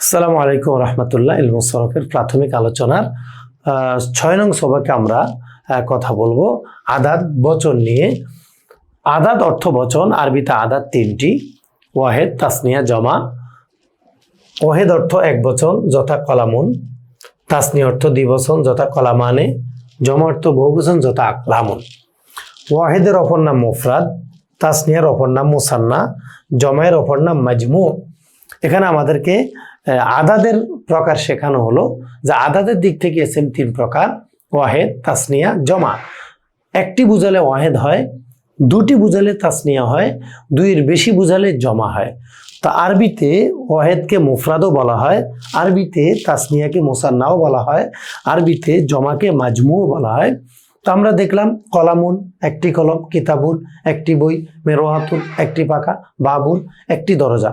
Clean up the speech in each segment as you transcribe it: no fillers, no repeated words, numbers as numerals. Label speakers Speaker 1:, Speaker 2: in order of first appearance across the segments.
Speaker 1: আসসালামু আলাইকুম রহমতুল্লাহ। ইলমুস সরফের প্রাথমিক আলোচনার ৬ নং সবাকে আমরা কথা বলবো আদাদ বচন নিয়ে। আদাদ অর্থ বচন, আরবিতে আদাদ তিনটি: ওয়াহেদ, তাসনিয়া, জমা। ওয়াহেদ অর্থ এক বচন, যথা কলামুন। তাসনিয়া অর্থ দ্বিবচন, যথা কলামানে। জমা অর্থ বহুবচন, যথা আকলামুন। ওয়াহেদের অপর নাম মুফরাদ, তাসনিয়ার অপর নাম মুসান্না, জমায়ের অপর নাম মাজমু। এখানে আমাদেরকে আদাদের প্রকার শেখানো হলো যে আদাদের দিক থেকে এসএম তিন প্রকার: ওয়াহেদ, তাসনিয়া, জমা। একটি বুঝালে ওয়াহেদ হয়, দুটি বুঝালে তাসনিয়া হয়, দুইয়ের বেশি বুঝালে জমা হয়। তা আরবিতে ওয়াহেদকে মুফরাদও বলা হয়, আরবিতে তাসনিয়াকে মুসান্নাও বলা হয়, আরবিতে জমাকে মাজমুও বলা হয়। তো আমরা দেখলাম কলামুন একটি কলম, কিতাবুন একটি বই, মেরোয়াতুন একটি পাখা, বাবুন একটি দরজা।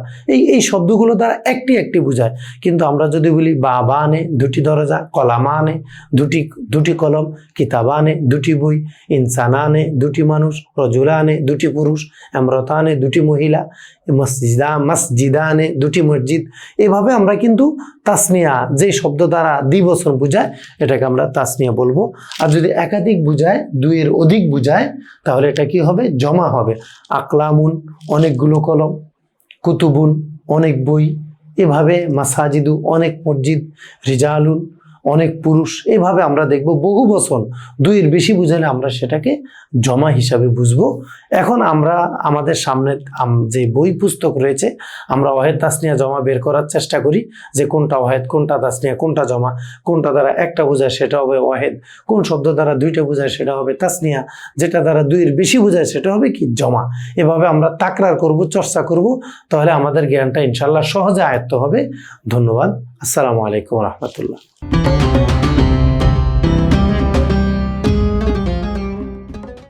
Speaker 1: এই শব্দগুলো দ্বারা একটি বুঝায়। কিন্তু আমরা যদি বলি বাবা আনে দুটি দরজা, কলামা আনে দুটি কলম, কিতাবা আনে দুটি বই, ইনসানা আনে দুটি মানুষ, রজুলা আনে দুটি পুরুষ, এমরতা আনে দুটি মহিলা, মসজিদা আনে দুটি মসজিদ। এভাবে আমরা কিন্তু তাসনিয়া যে শব্দ দ্বারা দ্বিবচন বুঝায় এটাকে আমরা তাসনিয়া বলবো। আর যদি একাধিক বুঝায়, দুইয়ের অধিক বুঝায়, তাহলে এটা কি হবে? জমা হবে। আকলামুন অনেকগুলো কলম, কুতুবুন অনেক বই, এভাবে মাসাজিদু অনেক মসজিদ, রিজালুন অনেক পুরুষ। এভাবে আমরা দেখব বহু বচন দুইয়ের বেশি বুঝালে আমরা সেটাকে জমা হিসাবে বুঝবো। এখন আমরা আমাদের সামনে যে বই পুস্তক রয়েছে, আমরা ওয়াহেদ, তাসনিয়া, জমা বের করার চেষ্টা করি যে কোনটা ওয়াহেদ, কোনটা তাসনিয়া, কোনটা জমা, কোনটা দ্বারা একটা বোঝায় সেটা হবে ওয়াহেদ, কোন শব্দ দ্বারা দুইটা বোঝায় সেটা হবে তাসনিয়া, যেটা দ্বারা দুইয়ের বেশি বোঝায় সেটা হবে কি? জমা। এভাবে আমরা তাকরার করব, চর্চা করব, তাহলে আমাদের জ্ঞানটা ইনশাআল্লাহ সহজে আয়ত্ত হবে। ধন্যবাদ। আসসালামু আলাইকুম রহমতুল্লাহ।